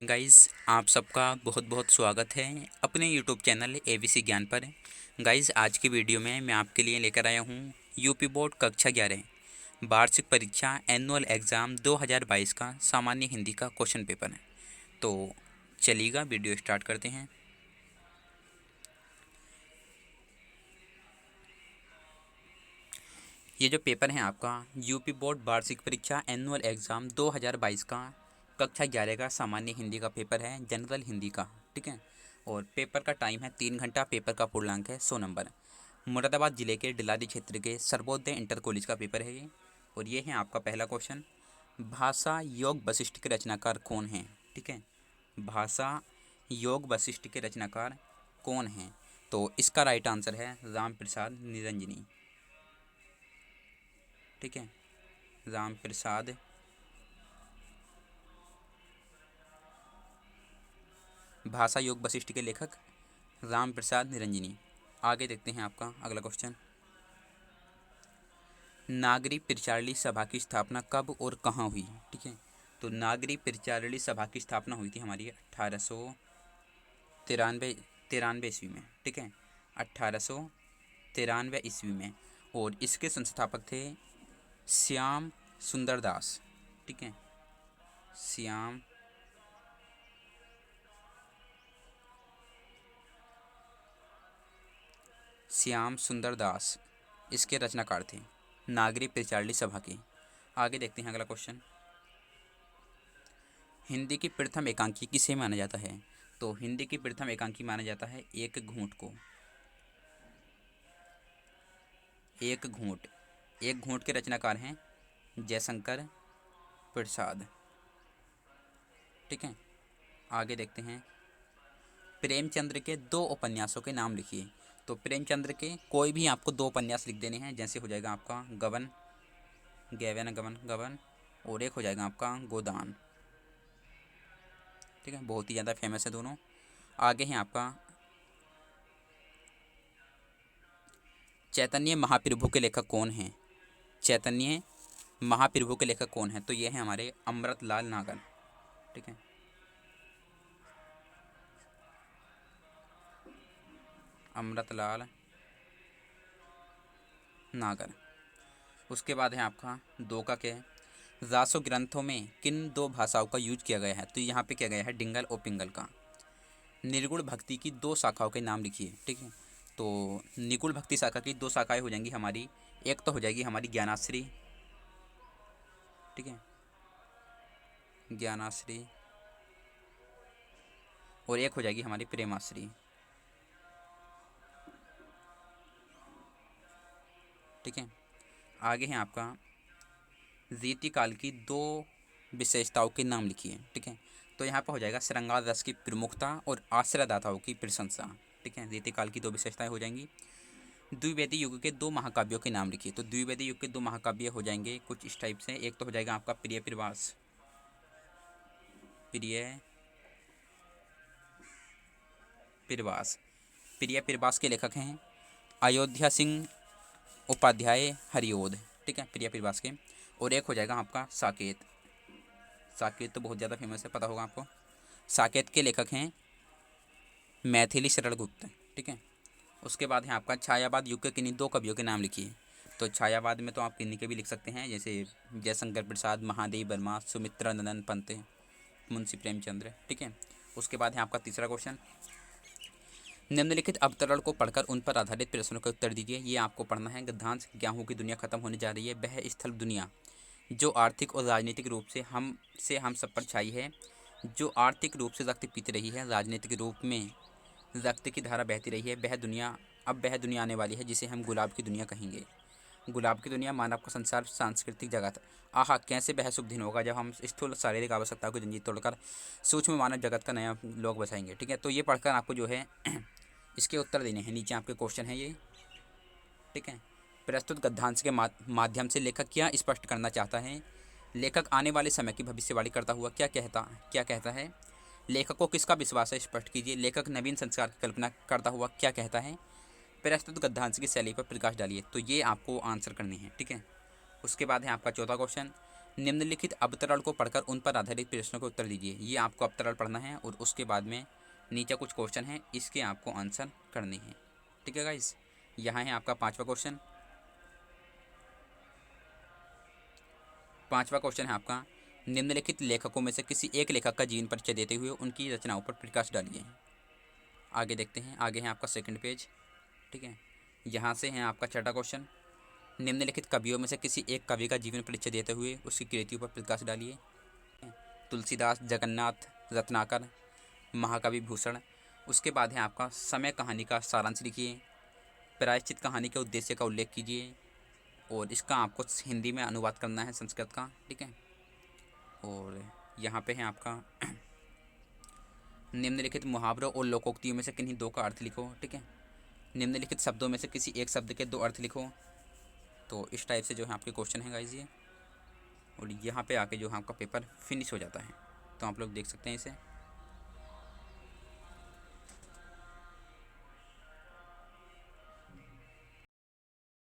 Guys, आप सबका बहुत बहुत स्वागत है अपने यूट्यूब चैनल एबीसी ज्ञान पर। गाइस, आज की वीडियो में मैं आपके लिए लेकर आया हूँ यूपी बोर्ड कक्षा 11 वार्षिक परीक्षा एनुअल एग्ज़ाम 2022 का सामान्य हिंदी का क्वेश्चन पेपर है। तो चलिएगा वीडियो स्टार्ट करते हैं। ये जो पेपर है आपका यूपी बोर्ड वार्षिक परीक्षा एनुअल एग्ज़ाम 2022 का कक्षा 11 का सामान्य हिंदी का पेपर है, जनरल हिंदी का। ठीक है। और पेपर का टाइम है 3 घंटा। पेपर का पूर्णांक है 100 नंबर। मुरादाबाद जिले के डिलारी क्षेत्र के सर्वोदय इंटर कॉलेज का पेपर है ये। और ये है आपका पहला क्वेश्चन, भाषा योग वशिष्ठ के रचनाकार कौन हैं। ठीक है। भाषा योग वशिष्ठ के रचनाकार कौन हैं। तो इसका राइट आंसर है राम प्रसाद निरंजनी। ठीक है, राम प्रसाद भाषा योग वशिष्ठ के लेखक राम प्रसाद निरंजनी। आगे देखते हैं आपका अगला क्वेश्चन, नागरी प्रचारणी सभा की स्थापना कब और कहाँ हुई। ठीक है। तो नागरी प्रचारणी सभा की स्थापना हुई थी हमारी 1893 तिरानवे ईस्वी में। ठीक है, 1893 ईस्वी में। और इसके संस्थापक थे श्याम सुंदर दास। ठीक है, श्याम श्याम सुंदर दास इसके रचनाकार थे नागरी प्रचारणी सभा के। आगे देखते हैं अगला क्वेश्चन, हिंदी की प्रथम एकांकी किसे माना जाता है। तो हिंदी की प्रथम एकांकी माना जाता है एक घूंट को। एक घूंट एक घूंट के रचनाकार हैं जयशंकर प्रसाद। ठीक है। आगे देखते हैं, प्रेमचंद्र के दो उपन्यासों के नाम लिखिए। तो प्रेमचंद्र के कोई भी आपको दो उपन्यास लिख देने हैं, जैसे हो जाएगा आपका गबन, गैवन गबन गबन, और एक हो जाएगा आपका गोदान। ठीक है, बहुत ही ज़्यादा फेमस है दोनों। आगे हैं आपका, चैतन्य महाप्रभु के लेखक कौन हैं। चैतन्य महाप्रभु के लेखक कौन हैं। तो ये हैं हमारे अमृतलाल नागर। ठीक है, अमृतलाल नागर। उसके बाद है आपका दो का क्या है, रासो ग्रंथों में किन दो भाषाओं का यूज किया गया है। तो यहाँ पे किया गया है डिंगल और पिंगल का। निर्गुण भक्ति की दो शाखाओं के नाम लिखिए। ठीक है। तो निगुण भक्ति शाखा की दो शाखाएं हो जाएंगी हमारी, एक तो हो जाएगी हमारी ज्ञानाश्री। ठीक है, ज्ञानाश्री, और एक हो जाएगी हमारी प्रेमाश्री। ठीक है। आगे है आपका, रीतिकाल की दो विशेषताओं के नाम लिखिए। ठीक है। तो यहाँ पर हो जाएगा श्रृंगार रस की प्रमुखता और आश्रयदाताओं की प्रशंसा। ठीक है, रीतिकाल की दो विशेषताएं हो जाएंगी। द्विवेदी युग के दो महाकाव्यों के नाम लिखिए। तो द्विवेदी युग के दो महाकाव्य हो जाएंगे कुछ इस टाइप से। एक तो हो जाएगा आपका प्रिय प्रवास, प्रिय प्रवास। प्रिय प्रवास के लेखक हैं अयोध्या सिंह उपाध्याय हरिओद। ठीक है, प्रिय प्रवास के। और एक हो जाएगा आपका साकेत। साकेत तो बहुत ज़्यादा फेमस है, पता होगा आपको। साकेत के लेखक हैं मैथिली शरण गुप्त। ठीक है। उसके बाद है आपका छायावाद युग के किन्हीं दो कवियों के नाम लिखिए। तो छायावाद में तो आप किन्हीं के भी लिख सकते हैं, जैसे जयशंकर प्रसाद, महादेव वर्मा, सुमित्रा नंदन पंत, मुंशी प्रेमचंद्र। ठीक है। उसके बाद है आपका तीसरा क्वेश्चन, निम्नलिखित अवतरण को पढ़कर उन पर आधारित प्रश्नों का उत्तर दीजिए। ये आपको पढ़ना है। गद्यांश, गेहूं की दुनिया खत्म होने जा रही है, वह स्थल दुनिया जो आर्थिक और राजनीतिक रूप से हम सब पर छाई है, जो आर्थिक रूप से रक्त पीती रही है, राजनीतिक रूप में रक्त की धारा बहती रही है, वह दुनिया आने वाली है जिसे हम गुलाब की दुनिया कहेंगे। गुलाब की दुनिया मानव का संसार सांस्कृतिक जगत। आहा, कैसे वह शुभ दिन होगा जब हम स्थूल शारीरिक आवश्यकताओं की जंजीर तोड़कर सूक्ष्म मानव जगत का नया लोक बसाएंगे। ठीक है। तो ये पढ़कर आपको जो है इसके उत्तर देने हैं। नीचे आपके क्वेश्चन है ये। ठीक है। प्रस्तुत गद्यांश के माध्यम से लेखक क्या स्पष्ट करना चाहता है। लेखक आने वाले समय की भविष्यवाणी करता हुआ क्या कहता है। लेखक को किसका विश्वास है, स्पष्ट कीजिए। लेखक नवीन संस्कार की कल्पना करता हुआ क्या कहता है। प्रस्तुत गद्यांश की शैली पर प्रकाश डालिए। तो ये आपको आंसर करनी है। ठीक है। उसके बाद है आपका चौथा क्वेश्चन, निम्नलिखित अवतरण को पढ़कर उन पर आधारित प्रश्नों का उत्तर दीजिए। ये आपको अवतरण पढ़ना है और उसके बाद में नीचे कुछ क्वेश्चन है, इसके आपको आंसर करने हैं। ठीक है गाइस, यहाँ है आपका पांचवा क्वेश्चन। पांचवा क्वेश्चन है आपका, निम्नलिखित लेखकों में से किसी एक लेखक का जीवन परिचय देते हुए उनकी रचनाओं पर प्रकाश डालिए। आगे देखते हैं, आगे है आपका सेकंड पेज। ठीक है, यहाँ से है आपका छठा क्वेश्चन, निम्नलिखित कवियों में से किसी एक कवि का जीवन परिचय देते हुए उसकी कृतियों पर प्रकाश डालिए। तुलसीदास, जगन्नाथ, रत्नाकर, महाकवि भूषण। उसके बाद है आपका समय कहानी का सारांश लिखिए, प्रायश्चित कहानी के उद्देश्य का उल्लेख कीजिए और इसका आपको हिंदी में अनुवाद करना है संस्कृत का। ठीक है, और यहाँ पे है आपका निम्नलिखित मुहावरों और लोकोक्तियों में से किन्हीं दो का अर्थ लिखो। ठीक है, निम्नलिखित शब्दों में से किसी एक शब्द के दो अर्थ लिखो। तो इस टाइप से जो है आपके क्वेश्चन है गाइस ये, और यहाँ पे आके जो है आपका पेपर फिनिश हो जाता है। तो आप लोग देख सकते हैं इसे।